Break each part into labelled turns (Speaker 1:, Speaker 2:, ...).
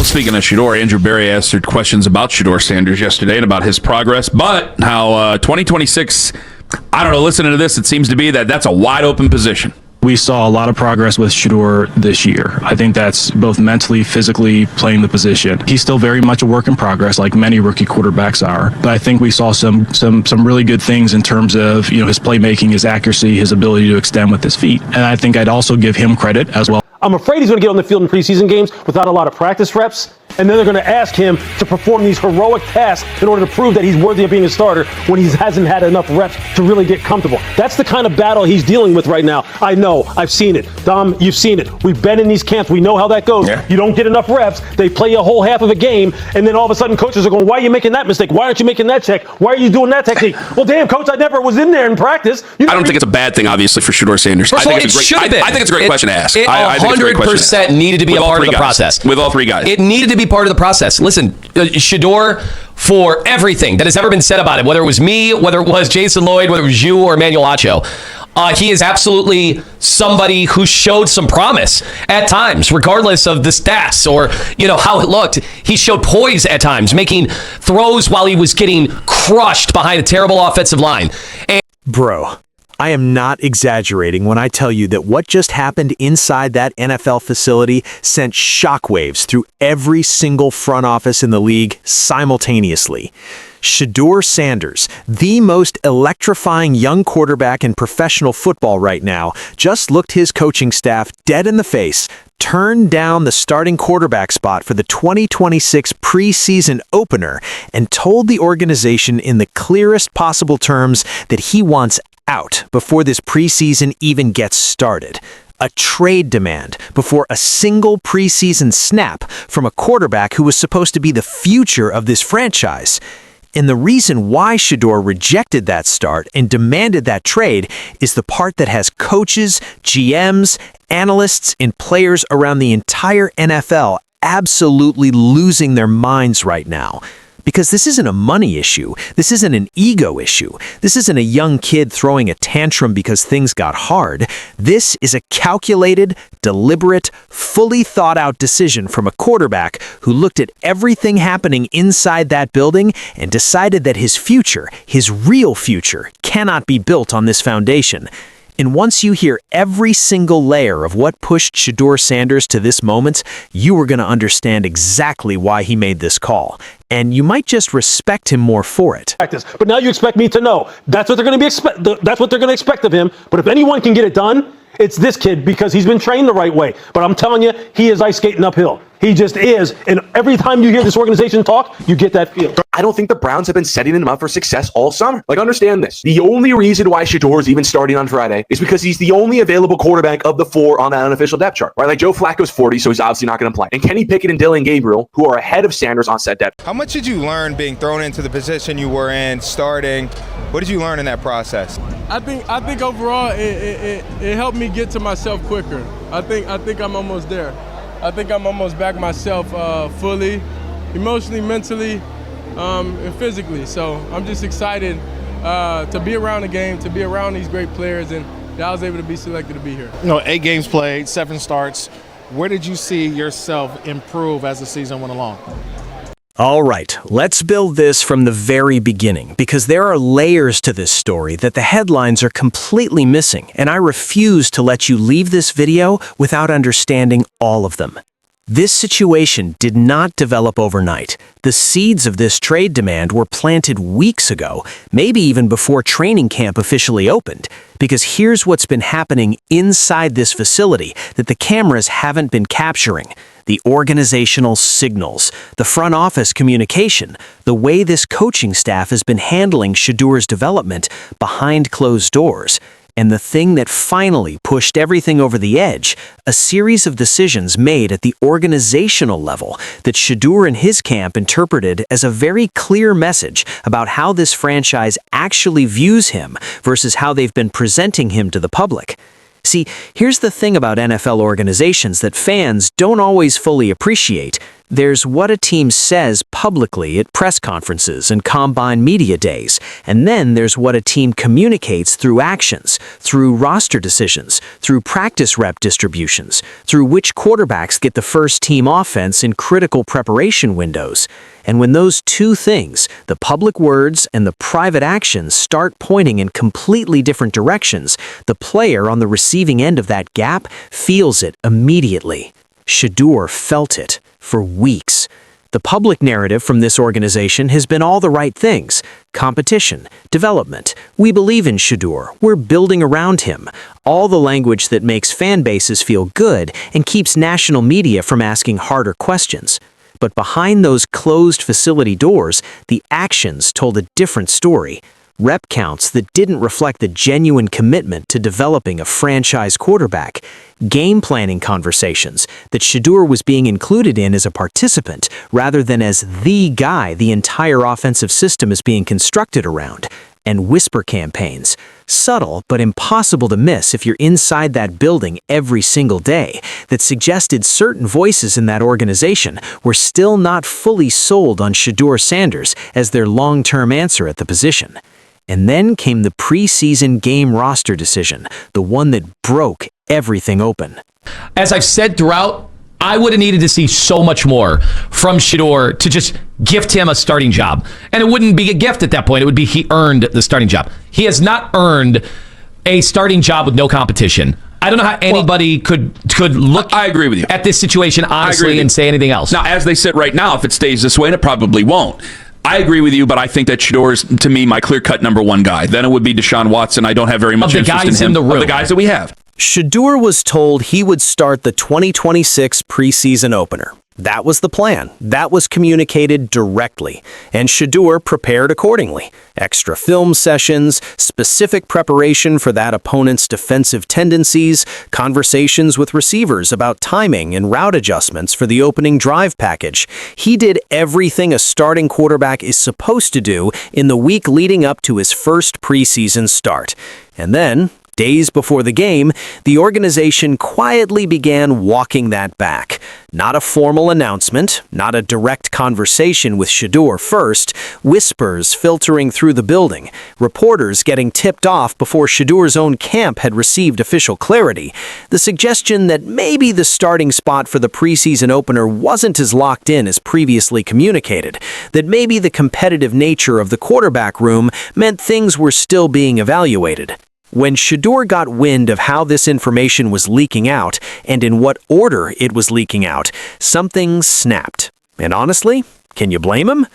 Speaker 1: Well, speaking of Shedeur, Andrew Berry answered questions about Shedeur Sanders yesterday and about his progress, but how 2026, I don't know, listening to this, it seems to be that's a wide open position.
Speaker 2: We saw a lot of progress with Shedeur this year. I think that's both mentally, physically, playing the position. He's still very much a work in progress, like many rookie quarterbacks are. But I think we saw some really good things in terms of his playmaking, his accuracy, his ability to extend with his feet. And I think I'd also give him credit as well.
Speaker 3: I'm afraid he's going to get on the field in preseason games without a lot of practice reps, and then they're going to ask him to perform these heroic tasks in order to prove that he's worthy of being a starter when he hasn't had enough reps to really get comfortable. That's the kind of battle he's dealing with right now. I know. I've seen it. Dom, you've seen it. We've been in these camps. We know how that goes. Yeah. You don't get enough reps. They play a whole half of a game, and then all of a sudden coaches are going, why are you making that mistake? Why aren't you making that check? Why are you doing that technique? Well, damn, coach, I never was in there in practice.
Speaker 1: I don't think it's a bad thing, obviously, for Shedeur Sanders.
Speaker 4: I think
Speaker 1: it's a great question to ask.
Speaker 4: It 100% needed to be a part of the process.
Speaker 1: With all three guys.
Speaker 4: It needed to be part of the process. Listen, Shedeur, for everything that has ever been said about him, whether it was me, whether it was Jason Lloyd, whether it was you or Emmanuel Acho, he is absolutely somebody who showed some promise at times, regardless of the stats or how it looked. He showed poise at times, making throws while he was getting crushed behind a terrible offensive line.
Speaker 5: Bro, I am not exaggerating when I tell you that what just happened inside that NFL facility sent shockwaves through every single front office in the league simultaneously. Shedeur Sanders, the most electrifying young quarterback in professional football right now, just looked his coaching staff dead in the face, turned down the starting quarterback spot for the 2026 preseason opener, and told the organization in the clearest possible terms that he wants out before this preseason even gets started. A trade demand before a single preseason snap from a quarterback who was supposed to be the future of this franchise. And the reason why Shedeur rejected that start and demanded that trade is the part that has coaches, GMs, analysts, and players around the entire NFL absolutely losing their minds right now. Because this isn't a money issue. This isn't an ego issue. This isn't a young kid throwing a tantrum because things got hard. This is a calculated, deliberate, fully thought out decision from a quarterback who looked at everything happening inside that building and decided that his future, his real future, cannot be built on this foundation. And once you hear every single layer of what pushed Shedeur Sanders to this moment, you are going to understand exactly why he made this call. And you might just respect him more for it.
Speaker 3: But now you expect me to know. That's what they're going to expect of him. But if anyone can get it done, it's this kid because he's been trained the right way. But I'm telling you, he is ice skating uphill. He just is. And every time you hear this organization talk, you get that feel.
Speaker 6: I don't think the Browns have been setting him up for success all summer. Understand this. The only reason why Shedeur is even starting on Friday is because he's the only available quarterback of the four on that unofficial depth chart. Right? Joe Flacco's 40, so he's obviously not going to play. And Kenny Pickett and Dylan Gabriel, who are ahead of Sanders on set depth.
Speaker 7: How much did you learn being thrown into the position you were in, starting? What did you learn in that process?
Speaker 8: I think overall it helped me get to myself quicker. I think I'm almost there. I think I'm almost back myself fully, emotionally, mentally, and physically. So I'm just excited to be around the game, to be around these great players, and that I was able to be selected to be here.
Speaker 9: 8 games played, 7 starts. Where did you see yourself improve as the season went along?
Speaker 5: All right, let's build this from the very beginning, because there are layers to this story that the headlines are completely missing, and I refuse to let you leave this video without understanding all of them. This situation did not develop overnight. The seeds of this trade demand were planted weeks ago, maybe even before training camp officially opened. Because here's what's been happening inside this facility that the cameras haven't been capturing. The organizational signals, the front office communication, the way this coaching staff has been handling Shedeur's development behind closed doors. And the thing that finally pushed everything over the edge, a series of decisions made at the organizational level that Shedeur and his camp interpreted as a very clear message about how this franchise actually views him versus how they've been presenting him to the public. See, here's the thing about NFL organizations that fans don't always fully appreciate. There's what a team says publicly at press conferences and combine media days, and then there's what a team communicates through actions, through roster decisions, through practice rep distributions, through which quarterbacks get the first team offense in critical preparation windows. And when those two things, the public words and the private actions, start pointing in completely different directions, the player on the receiving end of that gap feels it immediately. Shedeur felt it for weeks. The public narrative from this organization has been all the right things: competition, development. We believe in Shedeur. We're building around him. All the language that makes fan bases feel good and keeps national media from asking harder questions. But behind those closed facility doors, the actions told a different story. Rep counts that didn't reflect the genuine commitment to developing a franchise quarterback. Game planning conversations that Shedeur was being included in as a participant rather than as the guy the entire offensive system is being constructed around. And whisper campaigns. Subtle but impossible to miss if you're inside that building every single day, that suggested certain voices in that organization were still not fully sold on Shedeur Sanders as their long-term answer at the position. And then came the preseason game roster decision, the one that broke everything open.
Speaker 4: As I've said throughout, I would have needed to see so much more from Shedeur to just gift him a starting job. And it wouldn't be a gift at that point. It would be he earned the starting job. He has not earned a starting job with no competition. I don't know how anybody could look
Speaker 1: I agree with you.
Speaker 4: at this situation honestly and say anything else.
Speaker 1: Now, as they sit right now, if it stays this way, and it probably won't, I agree with you, but I think that Shedeur is, to me, my clear-cut number one guy. Then it would be Deshaun Watson. I don't have very much interest in him.
Speaker 4: The room.
Speaker 1: Of the guys that we have.
Speaker 5: Shedeur was told he would start the 2026 preseason opener. That was the plan. That was communicated directly. And Shedeur prepared accordingly. Extra film sessions, specific preparation for that opponent's defensive tendencies, conversations with receivers about timing and route adjustments for the opening drive package. He did everything a starting quarterback is supposed to do in the week leading up to his first preseason start. And then, days before the game, the organization quietly began walking that back. Not a formal announcement, not a direct conversation with Shedeur first, whispers filtering through the building, reporters getting tipped off before Shedeur's own camp had received official clarity, the suggestion that maybe the starting spot for the preseason opener wasn't as locked in as previously communicated, that maybe the competitive nature of the quarterback room meant things were still being evaluated. When Shedeur got wind of how this information was leaking out and in what order it was leaking out, something snapped. And honestly, can you blame him?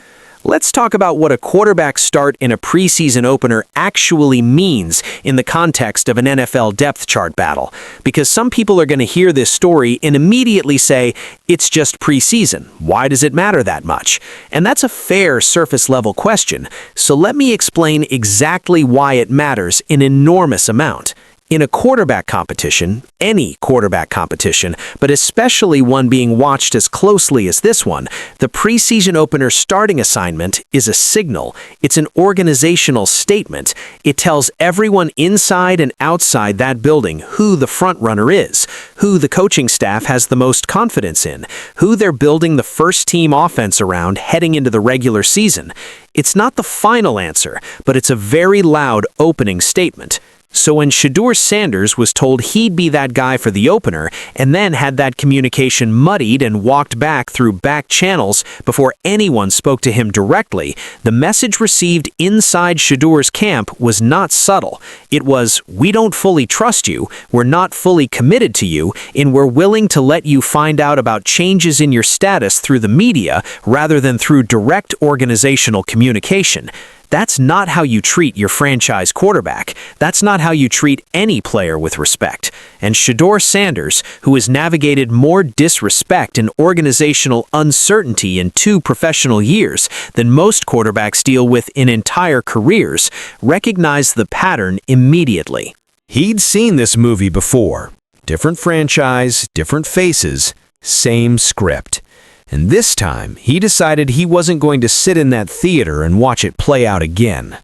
Speaker 5: Let's talk about what a quarterback start in a preseason opener actually means in the context of an NFL depth chart battle. Because some people are going to hear this story and immediately say, it's just preseason. Why does it matter that much? And that's a fair surface-level question. So let me explain exactly why it matters an enormous amount. In a quarterback competition, any quarterback competition, but especially one being watched as closely as this one, the preseason opener starting assignment is a signal. It's an organizational statement. It tells everyone inside and outside that building who the front runner is, who the coaching staff has the most confidence in, who they're building the first team offense around heading into the regular season. It's not the final answer, but it's a very loud opening statement. So when Shedeur Sanders was told he'd be that guy for the opener, and then had that communication muddied and walked back through back channels before anyone spoke to him directly, the message received inside Shedeur's camp was not subtle. It was, we don't fully trust you, we're not fully committed to you, and we're willing to let you find out about changes in your status through the media rather than through direct organizational communication. That's not how you treat your franchise quarterback. That's not how you treat any player with respect. And Shedeur Sanders, who has navigated more disrespect and organizational uncertainty in 2 professional years than most quarterbacks deal with in entire careers, recognized the pattern immediately. He'd seen this movie before. Different franchise, different faces, same script. And this time, he decided he wasn't going to sit in that theater and watch it play out again.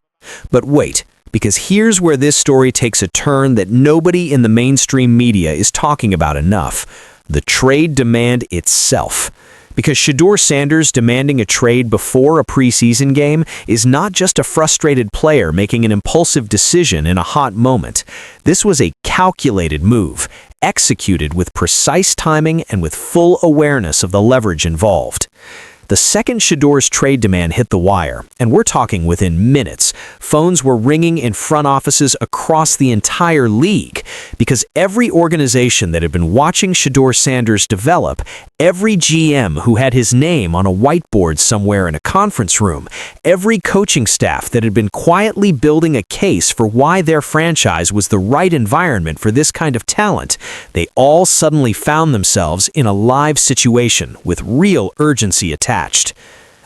Speaker 5: But wait, because here's where this story takes a turn that nobody in the mainstream media is talking about enough. The trade demand itself. Because Shedeur Sanders demanding a trade before a preseason game is not just a frustrated player making an impulsive decision in a hot moment. This was a calculated move, executed with precise timing and with full awareness of the leverage involved. The second Shedeur's trade demand hit the wire, and we're talking within minutes, phones were ringing in front offices across the entire league because every organization that had been watching Shedeur Sanders develop, every GM who had his name on a whiteboard somewhere in a conference room, every coaching staff that had been quietly building a case for why their franchise was the right environment for this kind of talent, they all suddenly found themselves in a live situation with real urgency attached.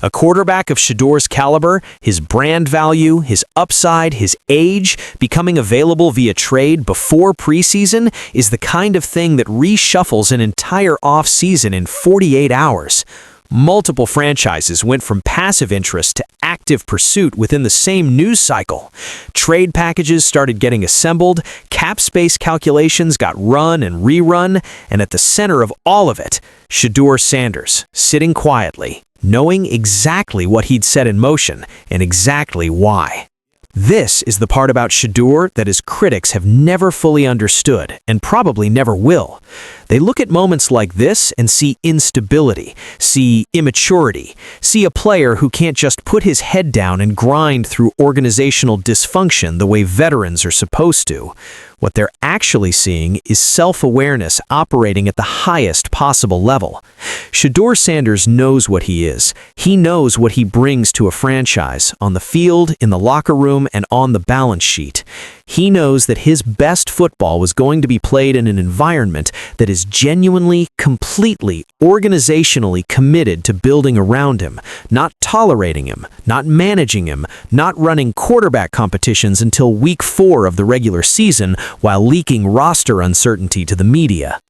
Speaker 5: A quarterback of Shedeur's caliber, his brand value, his upside, his age, becoming available via trade before preseason is the kind of thing that reshuffles an entire offseason in 48 hours. Multiple franchises went from passive interest to active pursuit within the same news cycle. Trade packages started getting assembled, cap space calculations got run and rerun, and at the center of all of it, Shedeur Sanders, sitting quietly, knowing exactly what he'd set in motion and exactly why. This is the part about Shedeur that his critics have never fully understood and probably never will. They look at moments like this and see instability, see immaturity, see a player who can't just put his head down and grind through organizational dysfunction the way veterans are supposed to. What they're actually seeing is self-awareness operating at the highest possible level. Shedeur Sanders knows what he is. He knows what he brings to a franchise, on the field, in the locker room, and on the balance sheet. He knows that his best football was going to be played in an environment that is genuinely, completely, organizationally committed to building around him, not tolerating him, not managing him, not running quarterback competitions until week 4 of the regular season while leaking roster uncertainty to the media.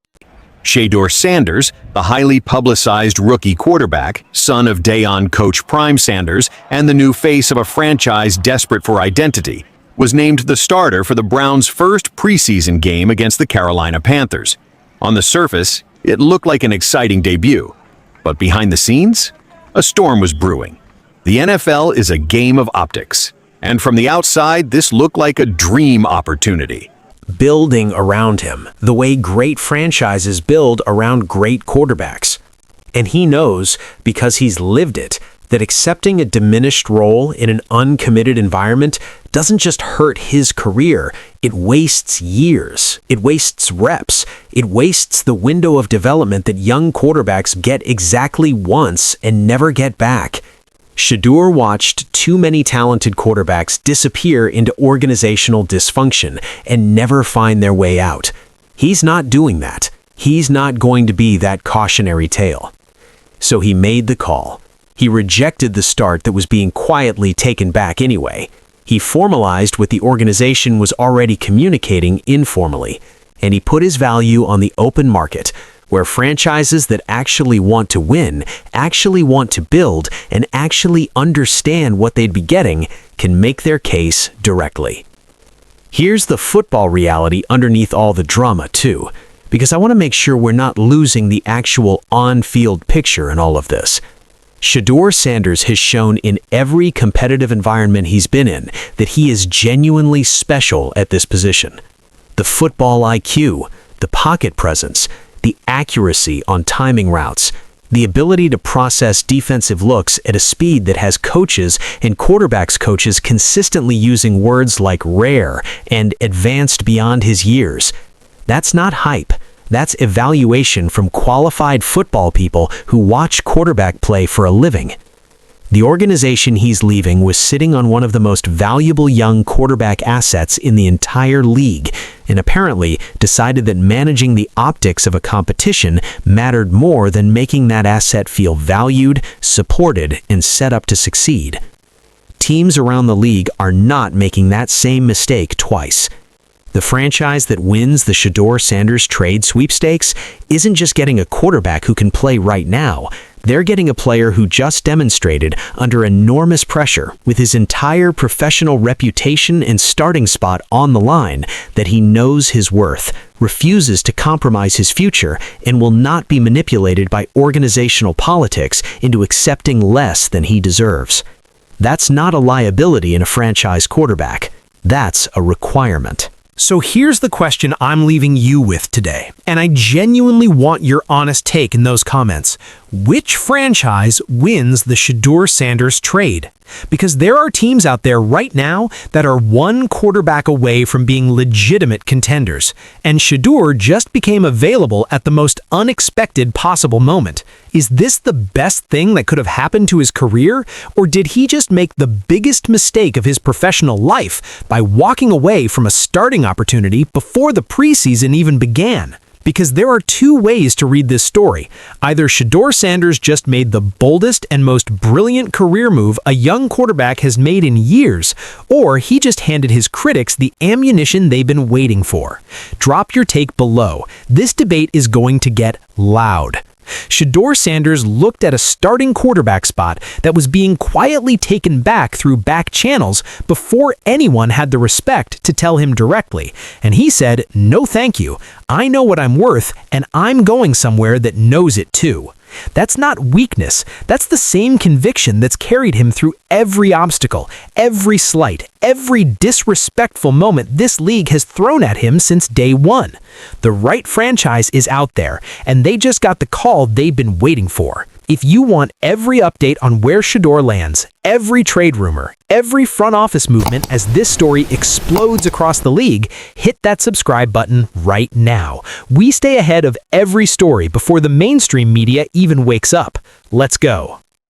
Speaker 10: Shedeur Sanders, the highly publicized rookie quarterback, son of day-on coach Prime Sanders and the new face of a franchise desperate for identity, was named the starter for the Browns' first preseason game against the Carolina Panthers. On the surface, it looked like an exciting debut, but behind the scenes, a storm was brewing. The NFL is a game of optics, and from the outside, this looked like a dream opportunity.
Speaker 5: Building around him, the way great franchises build around great quarterbacks. And he knows, because he's lived it, that accepting a diminished role in an uncommitted environment doesn't just hurt his career, it wastes years, it wastes reps, it wastes the window of development that young quarterbacks get exactly once and never get back. Shedeur watched too many talented quarterbacks disappear into organizational dysfunction and never find their way out. He's not doing that. He's not going to be that cautionary tale. So he made the call. He rejected the start that was being quietly taken back anyway. He formalized what the organization was already communicating informally, and he put his value on the open market, where franchises that actually want to win, actually want to build, and actually understand what they'd be getting can make their case directly. Here's the football reality underneath all the drama, too, because I want to make sure we're not losing the actual on-field picture in all of this. Shedeur Sanders has shown in every competitive environment he's been in that he is genuinely special at this position. The football IQ, the pocket presence, the accuracy on timing routes, the ability to process defensive looks at a speed that has coaches and quarterbacks coaches consistently using words like rare and advanced beyond his years. That's not hype. That's evaluation from qualified football people who watch quarterback play for a living. The organization he's leaving was sitting on one of the most valuable young quarterback assets in the entire league, and apparently decided that managing the optics of a competition mattered more than making that asset feel valued, supported, and set up to succeed. Teams around the league are not making that same mistake twice. The franchise that wins the Shedeur Sanders trade sweepstakes isn't just getting a quarterback who can play right now, They're getting a player who just demonstrated under enormous pressure with his entire professional reputation and starting spot on the line that he knows his worth, refuses to compromise his future, and will not be manipulated by organizational politics into accepting less than he deserves. That's not a liability in a franchise quarterback. That's a requirement.
Speaker 11: So here's the question I'm leaving you with today, and I genuinely want your honest take in those comments. Which franchise wins the Shedeur Sanders trade? Because there are teams out there right now that are one quarterback away from being legitimate contenders, and Shedeur just became available at the most unexpected possible moment. Is this the best thing that could have happened to his career, or did he just make the biggest mistake of his professional life by walking away from a starting opportunity before the preseason even began? Because there are two ways to read this story. Either Shedeur Sanders just made the boldest and most brilliant career move a young quarterback has made in years, or he just handed his critics the ammunition they've been waiting for. Drop your take below. This debate is going to get loud. Shedeur Sanders looked at a starting quarterback spot that was being quietly taken back through back channels before anyone had the respect to tell him directly, and he said, "No thank you. I know what I'm worth, and I'm going somewhere that knows it too." That's not weakness. That's the same conviction that's carried him through every obstacle, every slight, every disrespectful moment this league has thrown at him since day one. The right franchise is out there, and they just got the call they've been waiting for. If you want every update on where Shedeur lands, every trade rumor, every front office movement as this story explodes across the league, hit that subscribe button right now. We stay ahead of every story before the mainstream media even wakes up. Let's go.